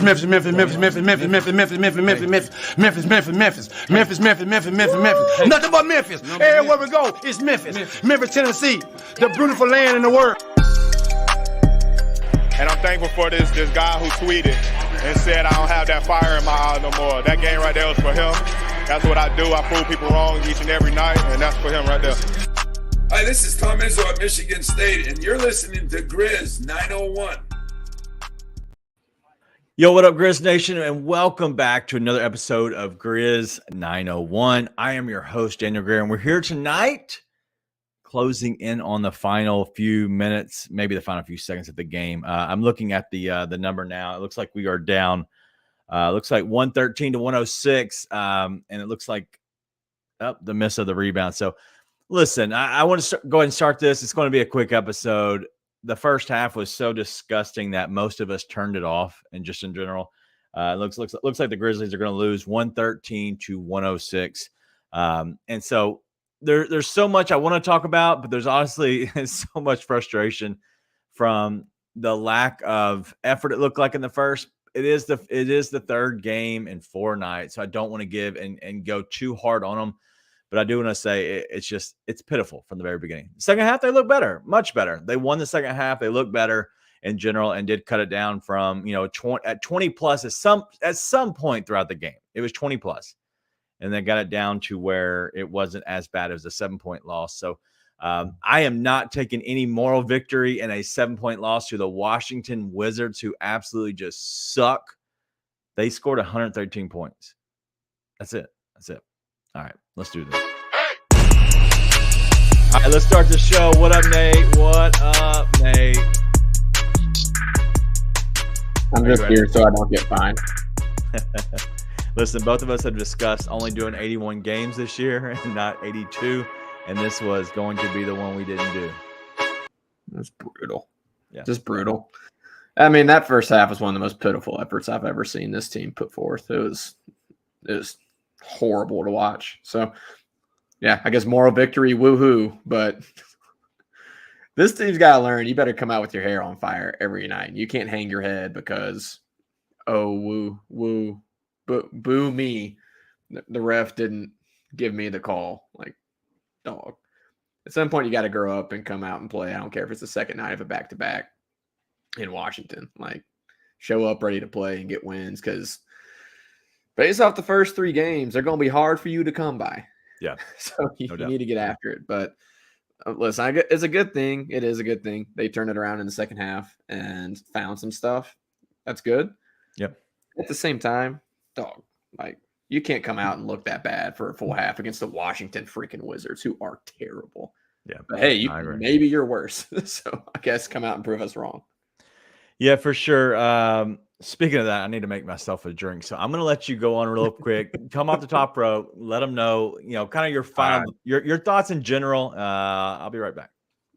Memphis, Memphis, Memphis, Memphis, Memphis, Memphis, Memphis, Memphis, Memphis, Memphis, Memphis, Memphis, Memphis, Memphis, Memphis, Memphis, Memphis, Memphis. Nothing but Memphis. Everywhere we go, it's Memphis. Memphis, Tennessee, the beautiful land in the world. And I'm thankful for this guy who tweeted and said, I don't have that fire in my eye no more. That game right there was for him. That's what I do. I prove people wrong each and every night, and that's for him right there. Hi, this is Tom Izzo at Michigan State, and you're listening to Grizz 901. Yo, what up, Grizz Nation, and welcome back to another episode of Grizz 901. I am your host, Daniel Greer, and we're here tonight closing in on the final few minutes, maybe the final few seconds of the game. I'm looking at the number now. It looks like we are down. Looks like 113 to 106, and it looks like the miss of the rebound. So, listen, I want to go ahead and start this. It's going to be a quick episode. The first half was so disgusting that most of us turned it off, and just in general, it looks like the Grizzlies are going to lose 113 to 106. And so there's so much I want to talk about, but there's honestly so much frustration from the lack of effort it looked like in the first. It is the third game in 4 nights, so I don't want to give and go too hard on them. But I do want to say it's pitiful from the very beginning. Second half, they look better, much better. They won the second half. They look better in general and did cut it down from, 20 plus at some point throughout the game. It was 20 plus, and they got it down to where it wasn't as bad as a 7-point loss. So I am not taking any moral victory in a 7-point loss to the Washington Wizards, who absolutely just suck. They scored 113 points. That's it. All right, let's do this. All right, let's start the show. What up, Nate? I'm just here so I don't get fined. Listen, both of us have discussed only doing 81 games this year and not 82, and this was going to be the one we didn't do. That's brutal. Yeah. Just brutal. I mean, that first half was one of the most pitiful efforts I've ever seen this team put forth. It was horrible to watch. So, yeah, I guess moral victory, woohoo. But this team's got to learn. You better come out with your hair on fire every night. You can't hang your head because, boo me. The ref didn't give me the call. Like, dog. At some point, you got to grow up and come out and play. I don't care if it's the second night of a back-to-back in Washington. Like, show up ready to play and get wins, because based off the first 3 games, they're going to be hard for you to come by. Yeah. So you need to get after it. But listen, it's a good thing. It is a good thing. They turned it around in the second half and found some stuff. That's good. Yep. At the same time, dog, like, you can't come out and look that bad for a full half against the Washington freaking Wizards, who are terrible. Yeah. But hey, maybe you're worse. So I guess come out and prove us wrong. Yeah, for sure. Speaking of that, I need to make myself a drink. So I'm going to let you go on real quick. Come off the top rope. Let them know, kind of your final, your thoughts in general. I'll be right back.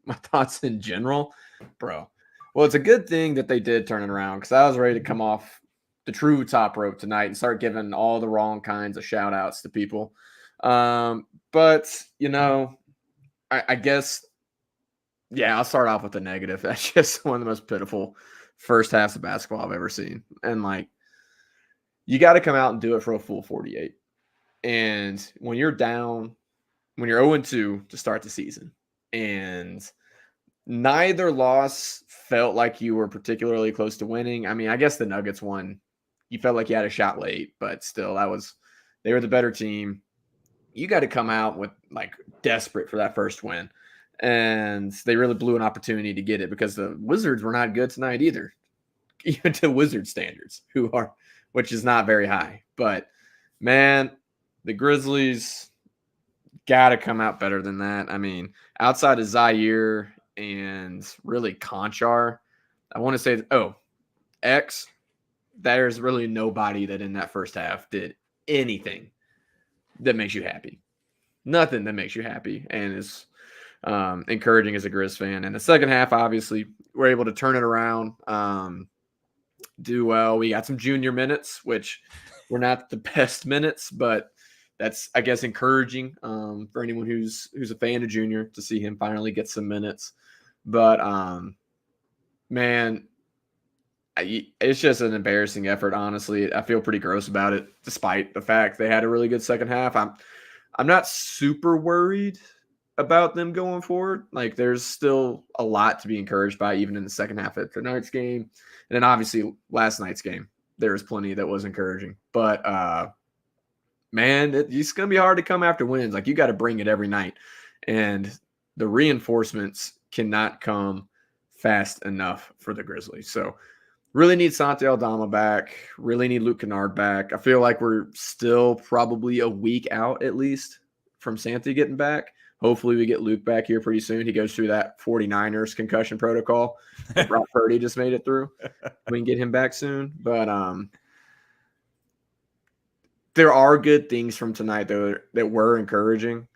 My thoughts in general, bro. Well, it's a good thing that they did turn it around, because I was ready to come off the true top rope tonight and start giving all the wrong kinds of shout outs to people. But, I guess, yeah, I'll start off with the negative. That's just one of the most pitiful first halves of basketball I've ever seen. And, like, you got to come out and do it for a full 48. And when you're down, when you're 0-2 to start the season, and neither loss felt like you were particularly close to winning. I mean, I guess the Nuggets won. You felt like you had a shot late, but still, they were the better team. You got to come out with, like, desperate for that first win. And they really blew an opportunity to get it, because the Wizards were not good tonight either, even to Wizard standards, which is not very high. But, man, the Grizzlies got to come out better than that. I mean, outside of Zaire and really Conchar, I want to say, X, there's really nobody that in that first half did anything that makes you happy. Nothing that makes you happy and is encouraging as a Grizz fan. And the second half, obviously, we're able to turn it around, do well. We got some junior minutes, which were not the best minutes, but that's, I guess, encouraging for anyone who's a fan of Junior to see him finally get some minutes. But, man, It's just an embarrassing effort, honestly. I feel pretty gross about it, despite the fact they had a really good second half. I'm not super worried about them going forward. Like, there's still a lot to be encouraged by, even in the second half of tonight's game. And then obviously last night's game, there was plenty that was encouraging. But, man, it's going to be hard to come after wins. Like, you got to bring it every night. And the reinforcements cannot come fast enough for the Grizzlies. So really need Santi Aldama back. Really need Luke Kennard back. I feel like we're still probably a week out at least from Santi getting back. Hopefully we get Luke back here pretty soon. He goes through that 49ers concussion protocol that Brock Purdy just made it through. We can get him back soon. But there are good things from tonight, though, that were encouraging.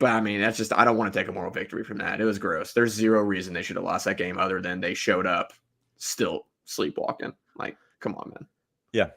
But, I mean, that's just – I don't want to take a moral victory from that. It was gross. There's zero reason they should have lost that game other than they showed up still sleepwalking. Like, come on, man. Yeah.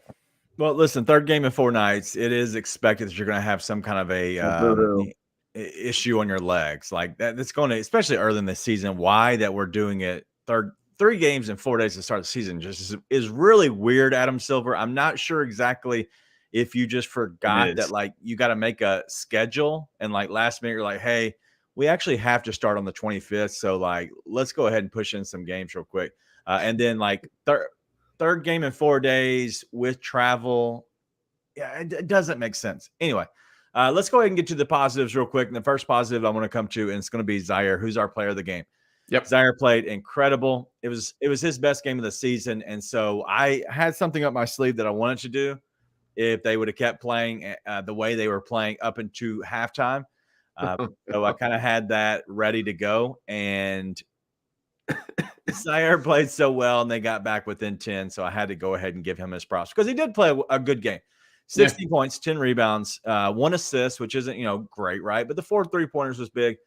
Well, listen, third game in 4 nights, it is expected that you're going to have some kind of a issue on your legs. Like, that's going to – especially early in the season, why that we're doing it 3 games in 4 days to start the season just is really weird, Adam Silver. I'm not sure exactly – if you just forgot that, like, you got to make a schedule and, like, last minute you're like, hey, we actually have to start on the 25th. So, like, let's go ahead and push in some games real quick. And then, like, third game in 4 days with travel. Yeah, it doesn't make sense. Anyway, let's go ahead and get to the positives real quick. And the first positive I want to come to, and it's going to be Zaire, who's our player of the game. Yep. Zaire played incredible. It was his best game of the season. And so I had something up my sleeve that I wanted to do if they would have kept playing the way they were playing up into halftime. So I kind of had that ready to go. And Zaire played so well, and they got back within 10. So I had to go ahead and give him his props because he did play a good game. 60 points, 10 rebounds, 1 assist, which isn't, great, right? But the 4 3-pointers was big.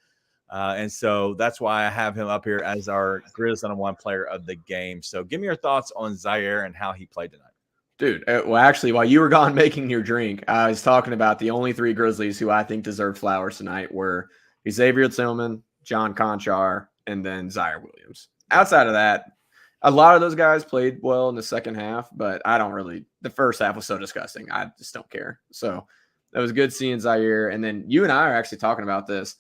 And so that's why I have him up here as our Grizzlies #1 player of the game. So give me your thoughts on Zaire and how he played tonight. Dude, well, actually, while you were gone making your drink, I was talking about the only 3 Grizzlies who I think deserved flowers tonight were Xavier Tillman, John Conchar, and then Zaire Williams. Outside of that, a lot of those guys played well in the second half, but I don't really – the first half was so disgusting. I just don't care. So it was good seeing Zaire. And then you and I are actually talking about this.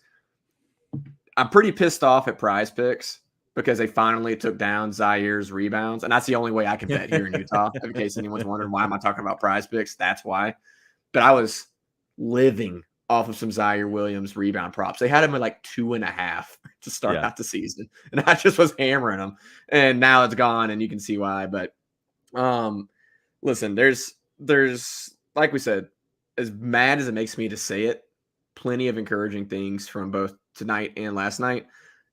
I'm pretty pissed off at Prize Picks because they finally took down Zaire's rebounds. And that's the only way I can bet here in Utah. In case anyone's wondering why am I talking about Prize Picks, that's why. But I was living off of some Zaire Williams rebound props. They had him at like 2.5 to start out the season. And I just was hammering them. And now it's gone, and you can see why. But listen, there's like we said, as mad as it makes me to say it, plenty of encouraging things from both tonight and last night.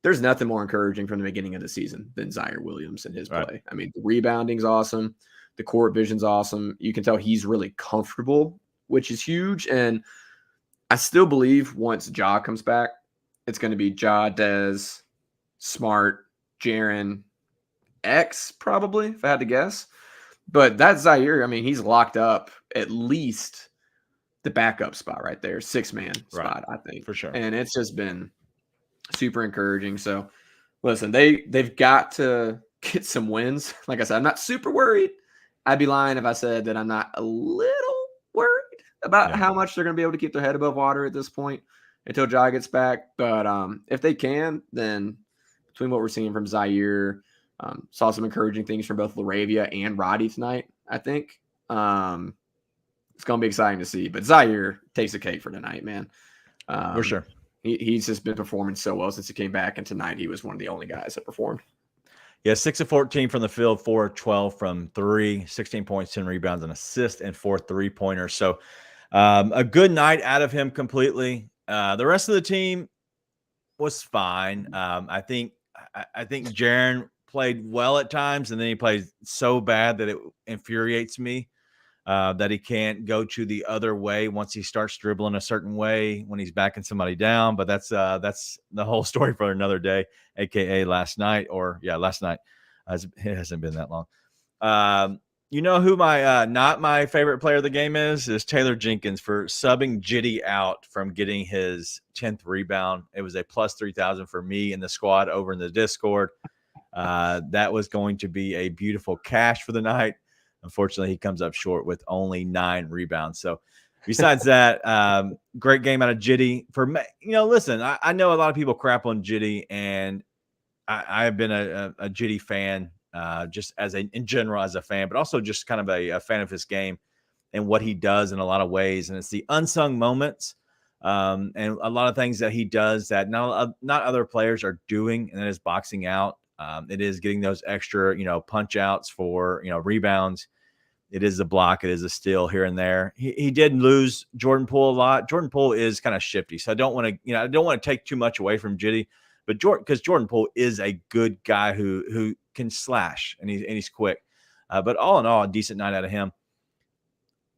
There's nothing more encouraging from the beginning of the season than Zaire Williams and his play. Right. I mean, the rebounding's awesome. The court vision's awesome. You can tell he's really comfortable, which is huge. And I still believe once Ja comes back, it's going to be Ja, Dez, Smart, Jaren, X probably, if I had to guess. But that Zaire, I mean, he's locked up at least the backup spot right there, 6-man spot, I think. For sure. And it's just been super encouraging. So, listen, they've got to get some wins. Like I said, I'm not super worried. I'd be lying if I said that I'm not a little worried about how much they're going to be able to keep their head above water at this point until Ja gets back. But if they can, then between what we're seeing from Zaire, saw some encouraging things from both Laravia and Roddy tonight, I think. It's going to be exciting to see. But Zaire takes the cake for tonight, man. For sure. He's just been performing so well since he came back, and tonight he was one of the only guys that performed. Yeah, 6 of 14 from the field, 4 of 12 from 3, 16 points, 10 rebounds, an assist, and 4 3-pointers. So a good night out of him completely. The rest of the team was fine. I think Jaren played well at times, and then he played so bad that it infuriates me. That he can't go to the other way once he starts dribbling a certain way when he's backing somebody down. But that's the whole story for another day, aka last night. It hasn't been that long. You know who my not my favorite player of the game is Taylor Jenkins for subbing Jitty out from getting his 10th rebound. It was a plus 3,000 for me in the squad over in the Discord. That was going to be a beautiful cash for the night. Unfortunately, he comes up short with only 9 rebounds. So besides that, great game out of Jitty. For me, listen, I know a lot of people crap on Jitty, and I have been a Jitty fan, just in general as a fan, but also just kind of a fan of his game and what he does in a lot of ways. And it's the unsung moments, and a lot of things that he does that not other players are doing, and that is boxing out. It is getting those extra, punch outs for, rebounds. It is a block. It is a steal here and there. He did lose Jordan Poole a lot. Jordan Poole is kind of shifty, so I don't want to take too much away from Jitty, but because Jordan Poole is a good guy who can slash and he's quick. But all in all, a decent night out of him.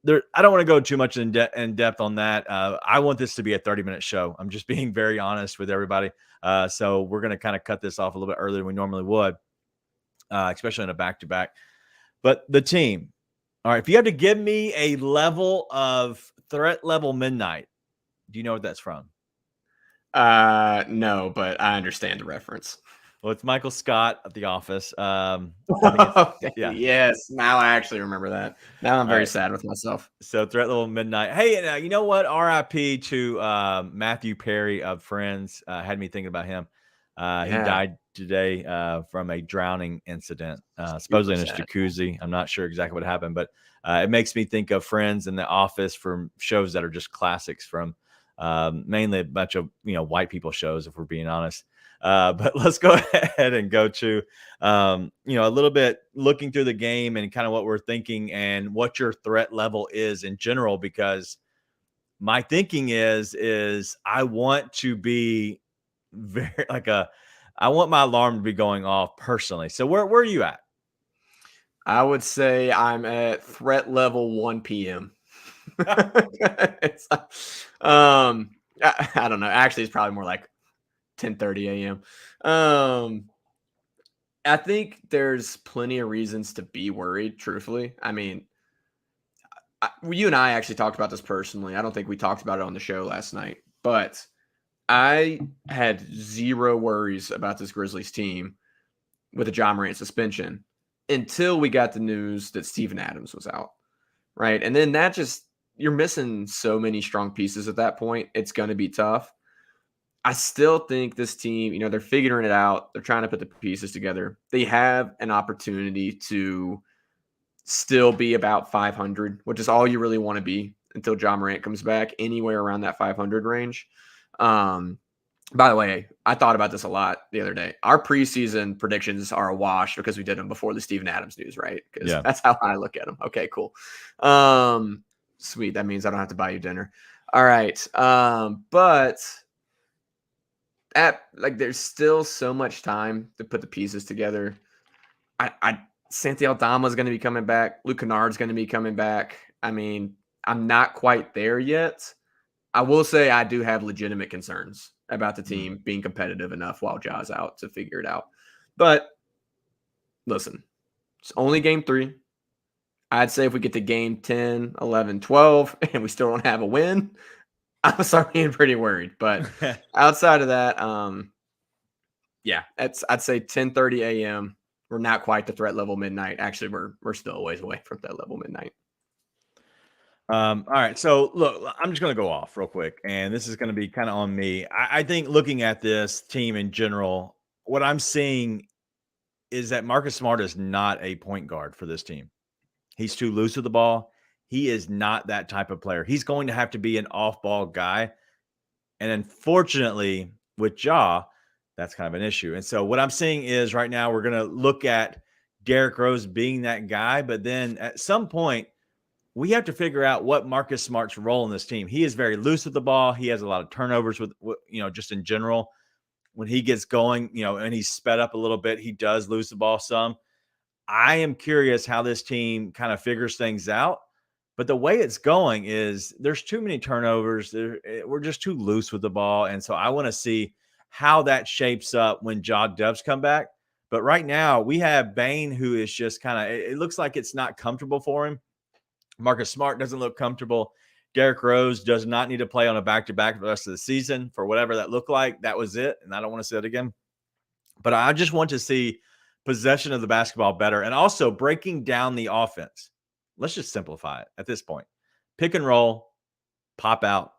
I don't want to go too much in depth on that. I want this to be a 30-minute show. I'm just being very honest with everybody. So we're going to kind of cut this off a little bit earlier than we normally would, especially in a back-to-back. But the team. All right, if you had to give me a level of threat level midnight, do you know what that's from? No, but I understand the reference. Well, it's Michael Scott at The Office. Yeah. Yes, now I actually remember that. Now I'm very sad with myself. So threat level midnight. Hey, you know what? RIP to Matthew Perry of Friends. Had me thinking about him. He died today from a drowning incident, supposedly in his jacuzzi. I'm not sure exactly what happened, but it makes me think of Friends and The Office from shows that are just classics from mainly a bunch of white people shows, if we're being honest. But let's go ahead and go to a little bit looking through the game and kind of what we're thinking and what your threat level is in general, because my thinking is I want to be very I want my alarm to be going off personally. So where are you at? I would say I'm at threat level 1 p.m. I don't know. Actually, it's probably more like 10:30 a.m. I think there's plenty of reasons to be worried, truthfully. I mean, you and I actually talked about this personally. I don't think we talked about it on the show last night, but I had zero worries about this Grizzlies team with a Ja Morant suspension until we got the news that Steven Adams was out, right? And then you're missing so many strong pieces at that point. It's going to be tough. I still think this team, they're figuring it out. They're trying to put the pieces together. They have an opportunity to still be about 500, which is all you really want to be until Ja Morant comes back, anywhere around that 500 range. By the way, I thought about this a lot the other day. Our preseason predictions are a wash because we did them before the Steven Adams news, right? Because that's how I look at them. Okay, cool. Sweet. That means I don't have to buy you dinner. All right. But there's still so much time to put the pieces together. Santi Aldama is going to be coming back. Luke Kennard's going to be coming back. I mean, I'm not quite there yet. I will say I do have legitimate concerns about the team being competitive enough while Ja's out to figure it out. But listen, it's only game 3. I'd say if we get to game 10, 11, 12, and we still don't have a win, I'm start being pretty worried. But outside of that, I'd say 10:30 a.m. We're not quite the threat level midnight. Actually, we're still a ways away from that level midnight. All right. So look, I'm just going to go off real quick, and this is going to be kind of on me. I think looking at this team in general, what I'm seeing is that Marcus Smart is not a point guard for this team. He's too loose with the ball. He is not that type of player. He's going to have to be an off-ball guy. And unfortunately, with Ja, that's kind of an issue. And so what I'm seeing is right now we're going to look at Derrick Rose being that guy, but then at some point, we have to figure out what Marcus Smart's role in this team. He is very loose with the ball. He has a lot of turnovers with just in general. When he gets going, and he's sped up a little bit, he does lose the ball some. I am curious how this team kind of figures things out. But the way it's going is there's too many turnovers. We're just too loose with the ball. And so I want to see how that shapes up when Ja does come back. But right now we have Bane, who is just kind of, it looks like it's not comfortable for him. Marcus Smart doesn't look comfortable. Derrick Rose does not need to play on a back-to-back for the rest of the season for whatever that looked like. That was it. And I don't want to say it again. But I just want to see possession of the basketball better and also breaking down the offense. Let's just simplify it at this point. Pick and roll, pop out,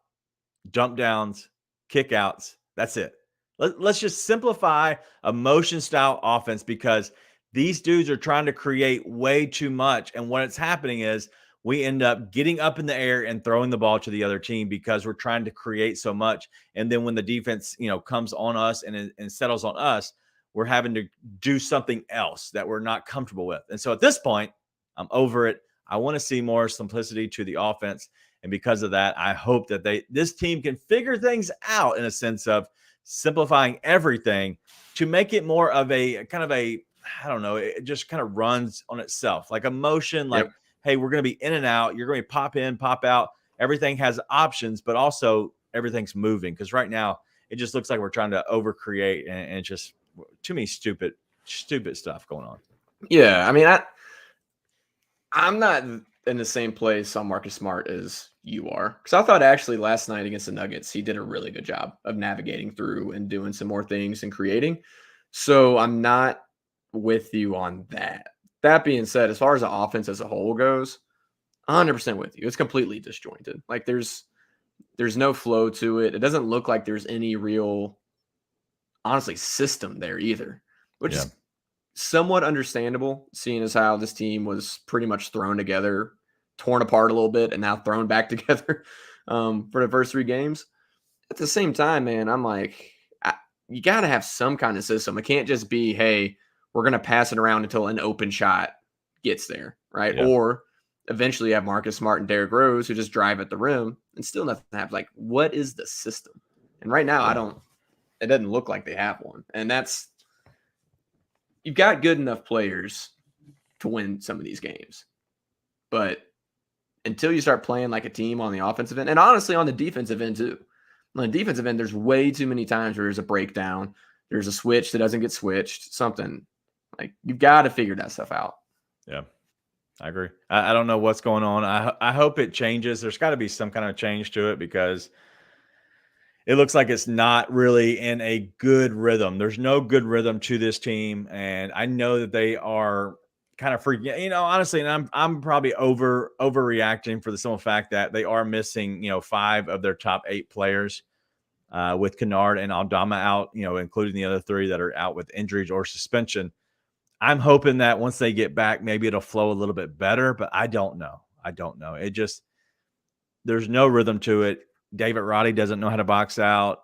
jump downs, kick outs. That's it. Let's just simplify a motion style offense because these dudes are trying to create way too much. And what's happening is we end up getting up in the air and throwing the ball to the other team because we're trying to create so much. And then when the defense, comes on us and settles on us, we're having to do something else that we're not comfortable with. And so at this point, I'm over it. I want to see more simplicity to the offense. And because of that, I hope that this team can figure things out in a sense of simplifying everything to make it more of a kind of a, I don't know, it just kind of runs on itself, like a motion, like, hey, we're going to be in and out. You're going to pop in, pop out. Everything has options, but also everything's moving. Because right now it just looks like we're trying to overcreate and just too many stupid stuff going on. Yeah. I mean, I'm not in the same place on Marcus Smart as you are. Because I thought actually last night against the Nuggets, he did a really good job of navigating through and doing some more things and creating. So I'm not with you on that. That being said, as far as the offense as a whole goes, 100% with you. It's completely disjointed. Like there's no flow to it. It doesn't look like there's any real, honestly, system there either, which is somewhat understandable, seeing as how this team was pretty much thrown together, torn apart a little bit, and now thrown back together for the first 3 games. At the same time, man, I'm like, you got to have some kind of system. It can't just be, hey, we're going to pass it around until an open shot gets there, right? Yeah. Or eventually you have Marcus Smart and Derrick Rose who just drive at the rim and still nothing happens. Like, what is the system? And right now, it doesn't look like they have one. And you've got good enough players to win some of these games. But until you start playing like a team on the offensive end, and honestly on the defensive end too. On the defensive end, there's way too many times where there's a breakdown. There's a switch that doesn't get switched, something. Like, you've got to figure that stuff out. Yeah, I agree. I don't know what's going on. I hope it changes. There's got to be some kind of change to it because it looks like it's not really in a good rhythm. There's no good rhythm to this team. And I know that they are kind of freaking, honestly, and I'm probably overreacting for the simple fact that they are missing, 5 of their top 8 players with Kennard and Aldama out, including the other 3 that are out with injuries or suspension. I'm hoping that once they get back, maybe it'll flow a little bit better, but I don't know. It just, there's no rhythm to it. David Roddy doesn't know how to box out.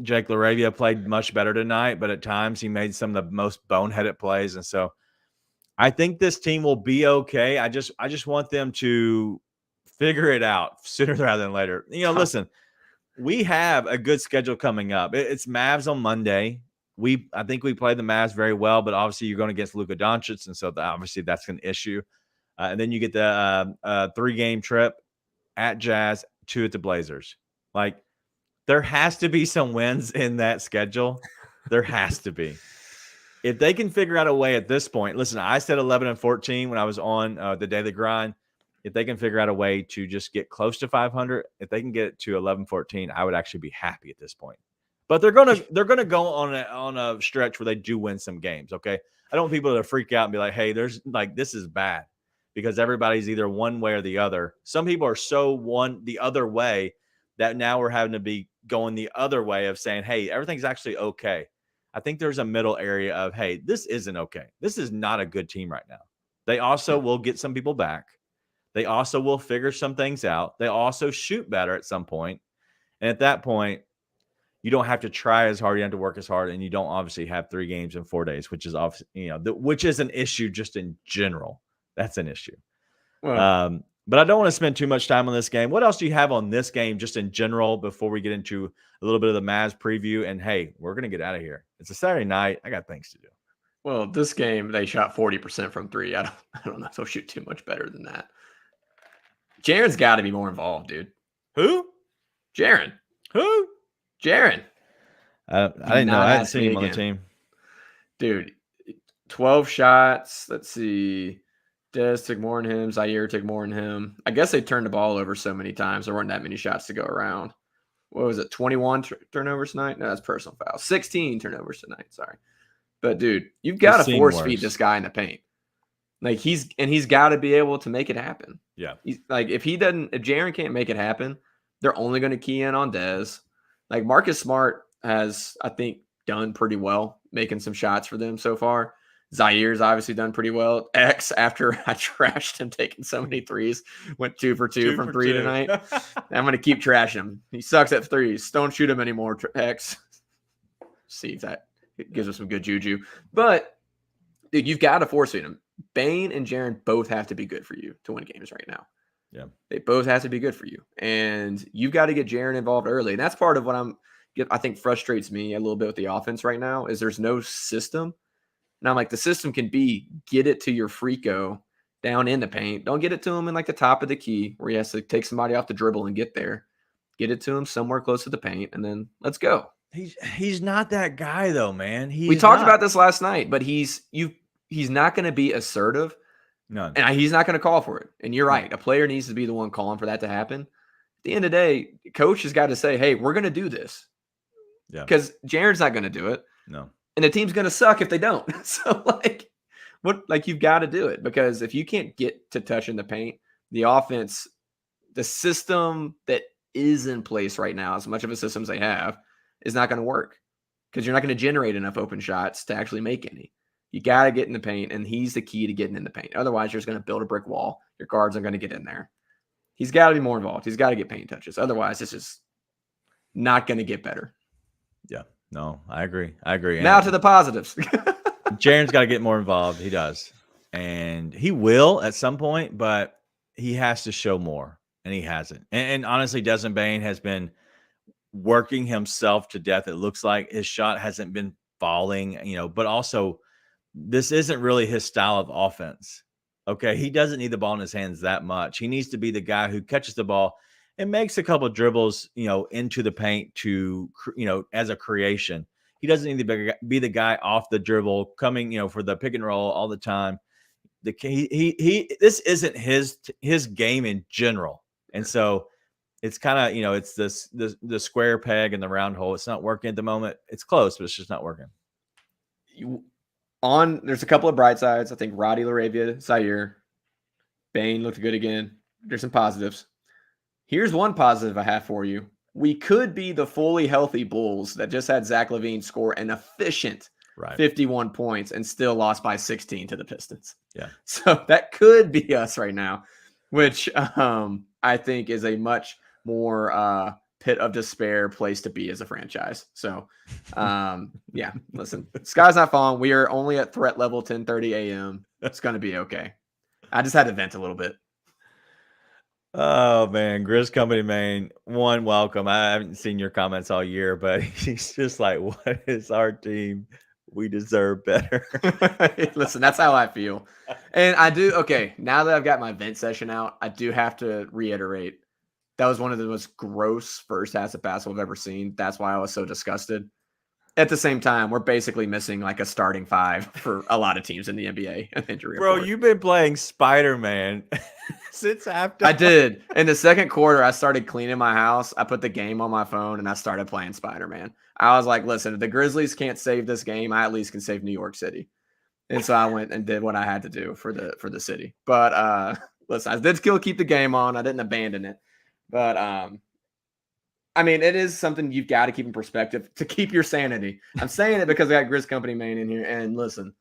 Jake LaRavia played much better tonight, but at times he made some of the most boneheaded plays. And so I think this team will be okay. I just want them to figure it out sooner rather than later. Listen, we have a good schedule coming up. It's Mavs on Monday. I think we play the Mavs very well, but obviously you're going against Luka Doncic, and so obviously that's an issue. And then you get the 3-game trip at Jazz, 2 at the Blazers. Like, there has to be some wins in that schedule. There has to be. If they can figure out a way at this point, listen, I said 11-14 when I was on the Daily Grind. If they can figure out a way to just get close to 500, if they can get it to 11-14, I would actually be happy at this point. But they're gonna go on a stretch where they do win some games. Okay, I don't want people to freak out and be like, "Hey, this is bad," because everybody's either one way or the other. Some people are so one the other way that now we're having to be going the other way of saying, "Hey, everything's actually okay." I think there's a middle area of, "Hey, this isn't okay. This is not a good team right now." They also will get some people back. They also will figure some things out. They also shoot better at some point, and at that point, you don't have to try as hard. You have to work as hard, and you don't obviously have 3 games in 4 days, which is obviously, which is an issue just in general. That's an issue. Well, but I don't want to spend too much time on this game. What else do you have on this game just in general before we get into a little bit of the Mavs preview? And hey, we're going to get out of here. It's a Saturday night. I got things to do. Well, this game, they shot 40% from 3. I don't know if they'll shoot too much better than that. Jaren's got to be more involved, dude. Who? Jaren. Who? Jaren. I didn't know. I hadn't seen him on the team. Dude, 12 shots. Let's see. Dez took more than him. Zaire took more than him. I guess they turned the ball over so many times. There weren't that many shots to go around. What was it? 21 turnovers tonight? No, that's personal foul. 16 turnovers tonight. Sorry. But dude, you've got to seeing force worse. feed this guy in the paint. Like he's got to be able to make it happen. Yeah. He's like if Jaren can't make it happen, they're only going to key in on Dez. Like Marcus Smart has, I think, done pretty well making some shots for them so far. Zaire's obviously done pretty well. X, after I trashed him taking so many threes, went 2 for 2 from 3 tonight. I'm going to keep trashing him. He sucks at threes. Don't shoot him anymore, X. See if that gives us some good juju. But, dude, you've got to force feed him. Bane and Jaren both have to be good for you to win games right now. Yeah. They both have to be good for you. And you've got to get Jaren involved early. And that's part of what I think frustrates me a little bit with the offense right now is there's no system. And I'm like, the system can be get it to your Freako down in the paint. Don't get it to him in like the top of the key where he has to take somebody off the dribble and get there. Get it to him somewhere close to the paint, and then let's go. He's not that guy though, man. We talked about this last night, but he's not going to be assertive. None. And he's not going to call for it. And you're right. A player needs to be the one calling for that to happen. At the end of the day, coach has got to say, hey, we're going to do this. Yeah. Because Jaren's not going to do it. No. And the team's going to suck if they don't. So, you've got to do it. Because if you can't get to touching the paint, the offense, the system that is in place right now, as much of a system as they have, is not going to work. Because you're not going to generate enough open shots to actually make any. You got to get in the paint, and he's the key to getting in the paint. Otherwise, you're just going to build a brick wall. Your guards aren't going to get in there. He's got to be more involved. He's got to get paint touches. Otherwise, it's just not going to get better. Yeah. No, I agree. Now to the positives. Jaren's got to get more involved. He does. And he will at some point, but he has to show more, and he hasn't. And honestly, Desmond Bane has been working himself to death. It looks like his shot hasn't been falling, but also this isn't really his style of offense. Okay. He doesn't need the ball in his hands that much. He needs to be the guy who catches the ball and makes a couple of dribbles, into the paint to, as a creation. He doesn't need to be the guy off the dribble coming, for the pick and roll all the time. This isn't his game in general. And so it's kind of, it's the square peg and the round hole. It's not working at the moment. It's close, but it's just not working. There's a couple of bright sides. I think Roddy LaRavia, Zaire, Bane looked good again. There's some positives. Here's one positive I have for you. We could be the fully healthy Bulls that just had Zach LaVine score an efficient 51 points and still lost by 16 to the Pistons. Yeah. So that could be us right now, which I think is a much more pit of despair place to be as a franchise. So, yeah, listen, sky's not falling. We are only at threat level 10:30 a.m. It's going to be okay. I just had to vent a little bit. Oh man, Grizz Company Main, welcome. I haven't seen your comments all year, but he's just like, what is our team? We deserve better. Listen, that's how I feel. And I do. Okay. Now that I've got my vent session out, I do have to reiterate. That was one of the most gross first halves of basketball I've ever seen. That's why I was so disgusted. At the same time, we're basically missing like a starting five for a lot of teams in the NBA. Injury Bro, report. You've been playing Spider-Man since after. I did. In the second quarter, I started cleaning my house. I put the game on my phone and I started playing Spider-Man. I was like, listen, if the Grizzlies can't save this game, I at least can save New York City. And so I went and did what I had to do for the city. But listen, I did still keep the game on. I didn't abandon it. But I mean, it is something you've got to keep in perspective to keep your sanity. I'm saying it because I got Grizz Company Main in here. And listen,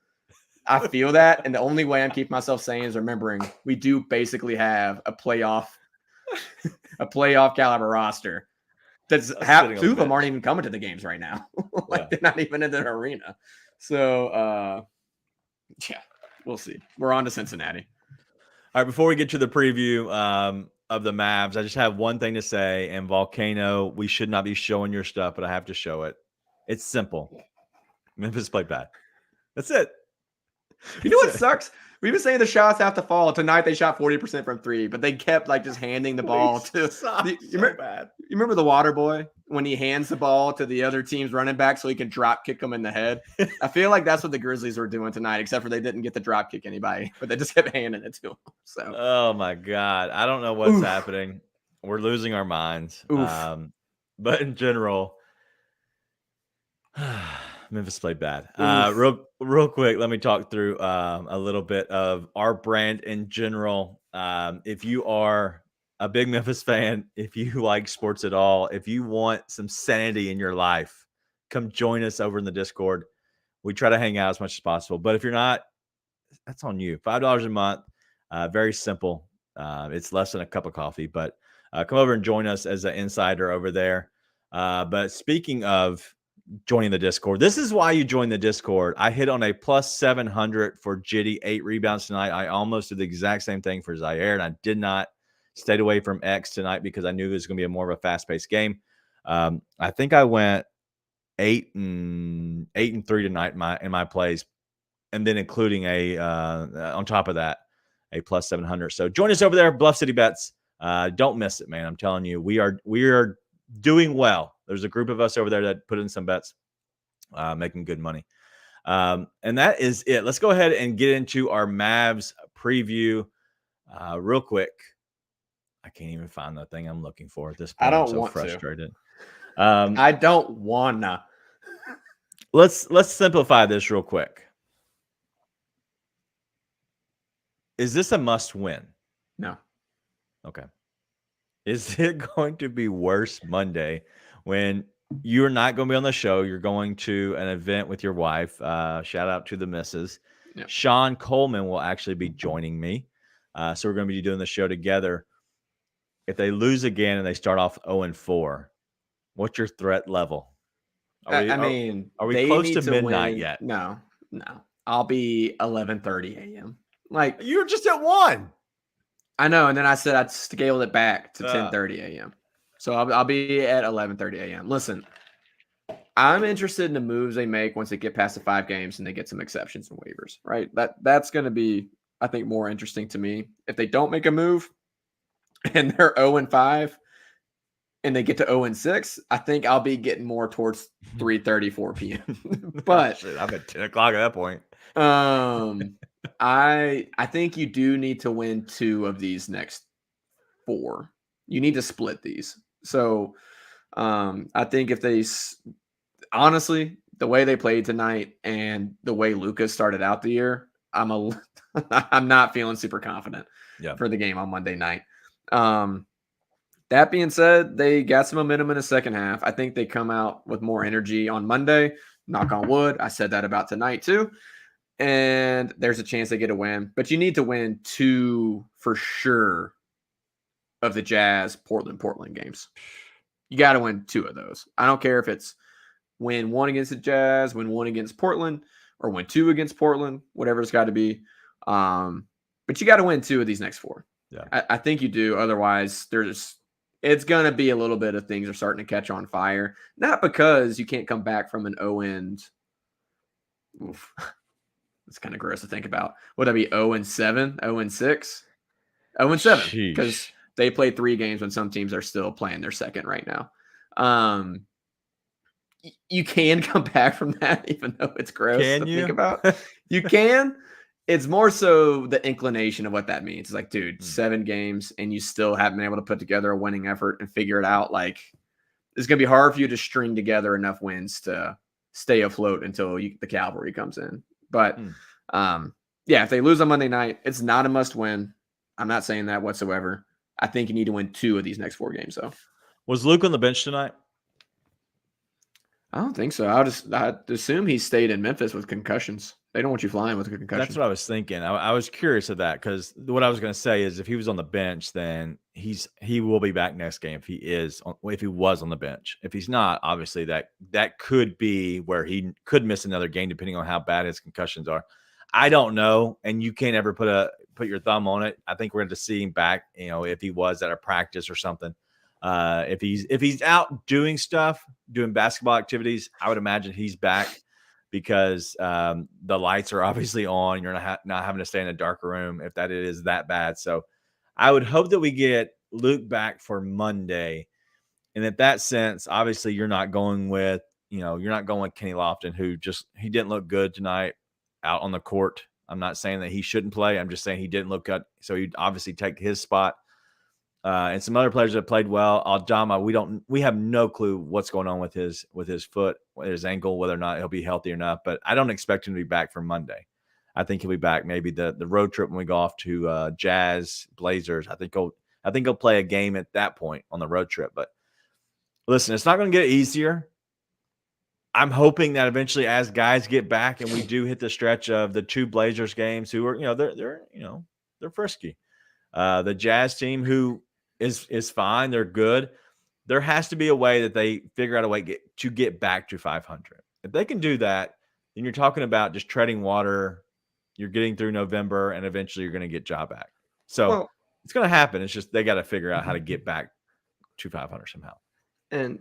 I feel that. And the only way I'm keeping myself sane is remembering we do basically have a playoff caliber roster. Two of them aren't even coming to the games right now. They're not even in the arena. So, yeah, we'll see. We're on to Cincinnati. All right, before we get to the preview of the Mavs, I just have one thing to say. And Volcano, we should not be showing your stuff, but I have to show it. It's simple. Memphis played bad. That's it. You know what sucks? We've been saying the shots have to fall. Tonight they shot 40% from three, but they kept just handing the ball to. You remember the water boy when he hands the ball to the other team's running back so he can drop kick them in the head? I feel like that's what the Grizzlies were doing tonight, except for they didn't get the drop kick anybody, but they just kept handing it to them. So, oh my God, I don't know what's happening. We're losing our minds. But in general, Memphis played bad. Real quick, let me talk through a little bit of our brand in general. If you are a big Memphis fan, if you like sports at all, if you want some sanity in your life, come join us over in the Discord. We try to hang out as much as possible. But if you're not, that's on you. $5 a month. Very simple. It's less than a cup of coffee, but come over and join us as an insider over there. But speaking of joining the Discord, this is why you join the Discord. I hit on a plus 700 for Jitty, 8 rebounds tonight. I almost did the exact same thing for Zaire, and I did not. Stayed away from X tonight because I knew it was going to be more of a fast-paced game. I think I went 8 and 3 tonight in my plays, and then including on top of that, a plus 700. So join us over there, Bluff City Bets. Don't miss it, man. I'm telling you, we are doing well. There's a group of us over there that put in some bets, making good money. And that is it. Let's go ahead and get into our Mavs preview real quick. I can't even find the thing I'm looking for at this point. I'm so frustrated. I don't wanna. Let's simplify this real quick. Is this a must win? No. Okay. Is it going to be worse Monday when you're not going to be on the show? You're going to an event with your wife. Shout out to the missus. Yep. Sean Coleman will actually be joining me. So we're going to be doing the show together. If they lose again and they start off 0-4, what's your threat level? Are we close to midnight yet? No. I'll be 11:30 a.m. Like, you were just at 1. I know, and then I said I'd scaled it back to 10:30 a.m. So I'll be at 11:30 a.m. Listen, I'm interested in the moves they make once they get past the 5 games and they get some exceptions and waivers, right? That's going to be, I think, more interesting to me. If they don't make a move and they're 0-5 and they get to 0-6, I think I'll be getting more towards 3:30, 4 p.m. But I'm at 10 o'clock at that point. I think you do need to win 2 of these next 4. You need to split these. So I think if they honestly, the way they played tonight and the way Lucas started out the year, I'm not feeling super confident for the game on Monday night. That being said, they got some momentum in the second half. I think they come out with more energy on Monday. Knock on wood. I said that about tonight too. And there's a chance they get a win. But you need to win 2 for sure of the Jazz Portland games. You got to win 2 of those. I don't care if it's win 1 against the Jazz, win 1 against Portland, or win 2 against Portland, whatever it's got to be. But you got to win 2 of these next 4. Yeah, I think you do. Otherwise, it's going to be a little bit of things are starting to catch on fire. Not because you can't come back from an 0-. Oof. It's kind of gross to think about. Would that be 0-7, 0-6, 0-7? Because they played 3 games when some teams are still playing their second right now. You can come back from that, even though it's gross to think about. You can. It's more so the inclination of what that means. It's like, dude, 7 games and you still haven't been able to put together a winning effort and figure it out. Like, it's going to be hard for you to string together enough wins to stay afloat until the cavalry comes in. But, if they lose on Monday night, it's not a must win. I'm not saying that whatsoever. I think you need to win 2 of these next 4 games, though. Was Luke on the bench tonight? I don't think so. I'd assume he stayed in Memphis with concussions. They don't want you flying with a concussion. That's what I was thinking. I was curious of that because what I was going to say is if he was on the bench, then he will be back next game if he was on the bench. If he's not, obviously that could be where he could miss another game depending on how bad his concussions are. I don't know, and you can't ever put your thumb on it. I think we're going to see him back, if he was at a practice or something. If he's out doing stuff, doing basketball activities, I would imagine he's back because the lights are obviously on. You're not having to stay in a dark room if that is that bad. So I would hope that we get Luke back for Monday. And in that sense, obviously you're not going with Kenny Lofton, who he didn't look good tonight out on the court. I'm not saying that he shouldn't play. I'm just saying he didn't look good. So he'd obviously take his spot. and some other players that played well. Aldama, we have no clue what's going on with his foot, his ankle, whether or not he'll be healthy or not. But I don't expect him to be back for Monday. I think he'll be back maybe the road trip when we go off to Jazz Blazers. I think he'll play a game at that point on the road trip. But listen, it's not going to get easier. I'm hoping that eventually, as guys get back and we do hit the stretch of the 2 Blazers games, who are they're frisky. The Jazz team, who is fine, they're good. There has to be a way that they figure out a way to get back to 500. If they can do that, then you're talking about just treading water. You're getting through November, and eventually you're going to get Ja back. So it's going to happen. It's just they got to figure out how to get back to 500 somehow. And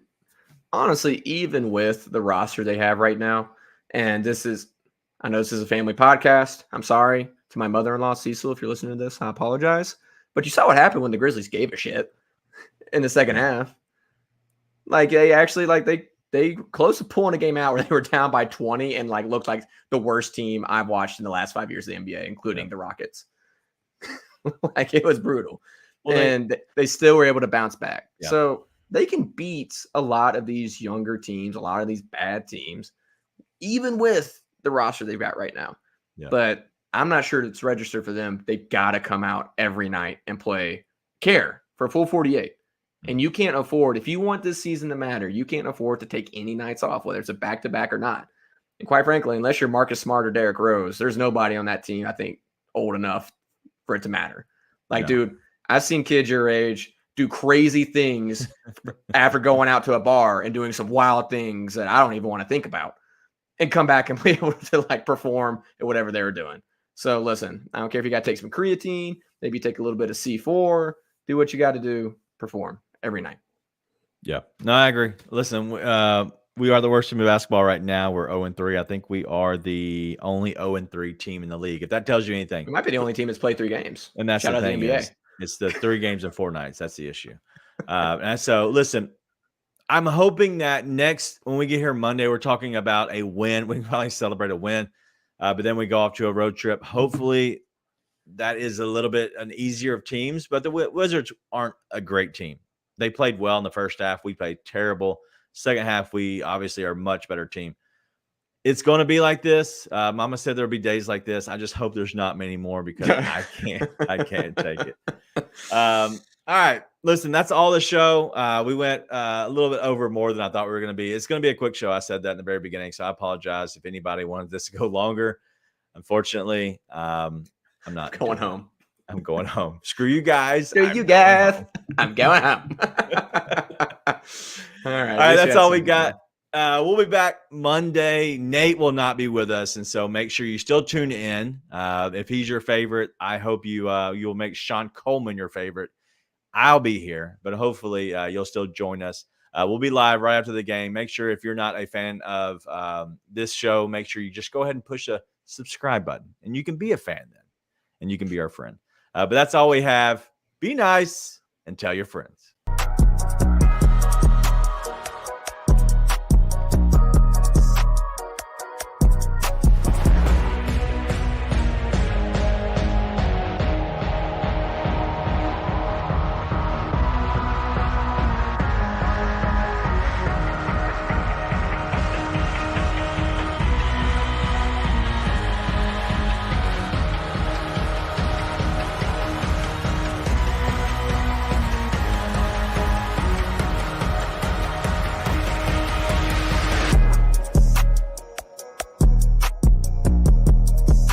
honestly, even with the roster they have right now, and I know this is a family podcast. I'm sorry to my mother-in-law, Cecil, if you're listening to this, I apologize. But you saw what happened when the Grizzlies gave a shit in the second half. Like, they actually, like, they close to pulling a game out where they were down by 20 and, like, looked like the worst team I've watched in the last 5 years of the NBA, including the Rockets. Like, it was brutal. Well, they still were able to bounce back. Yeah. So they can beat a lot of these younger teams, a lot of these bad teams, even with the roster they've got right now. Yeah. But I'm not sure it's registered for them. They've got to come out every night and care for a full 48. And you can't afford, if you want this season to matter, you can't afford to take any nights off, whether it's a back-to-back or not. And quite frankly, unless you're Marcus Smart or Derrick Rose, there's nobody on that team, I think, old enough for it to matter. Like, dude, I've seen kids your age do crazy things after going out to a bar and doing some wild things that I don't even want to think about and come back and be able to, like, perform at whatever they were doing. So, listen, I don't care if you got to take some creatine, maybe take a little bit of C4, do what you got to do, perform every night. Yeah. No, I agree. Listen, we are the worst team in basketball right now. We're 0-3. I think we are the only 0-3 team in the league. If that tells you anything. We might be the only team that's played 3 games. And that's the thing. It's the 3 games in 4 nights. That's the issue. And so, listen, I'm hoping that when we get here Monday, we're talking about a win. We can probably celebrate a win. But then we go off to a road trip. Hopefully that is a little bit an easier of teams. But the Wizards aren't a great team. They played well in the first half. We played terrible. Second half, we obviously are a much better team. It's going to be like this. Mama said there'll be days like this. I just hope there's not many more because I can't take it. All right. Listen, that's all the show. We went a little bit over more than I thought we were going to be. It's going to be a quick show. I said that in the very beginning, so I apologize if anybody wanted this to go longer. Unfortunately, I'm not going home. I'm going home. Screw you guys. I'm going home. All right. That's all we got. We'll be back Monday. Nate will not be with us, and so make sure you still tune in. If he's your favorite, I hope you'll make Sean Coleman your favorite. I'll be here, but hopefully you'll still join us. We'll be live right after the game. Make sure if you're not a fan of this show, make sure you just go ahead and push a subscribe button, and you can be a fan then, and you can be our friend. But that's all we have. Be nice and tell your friends.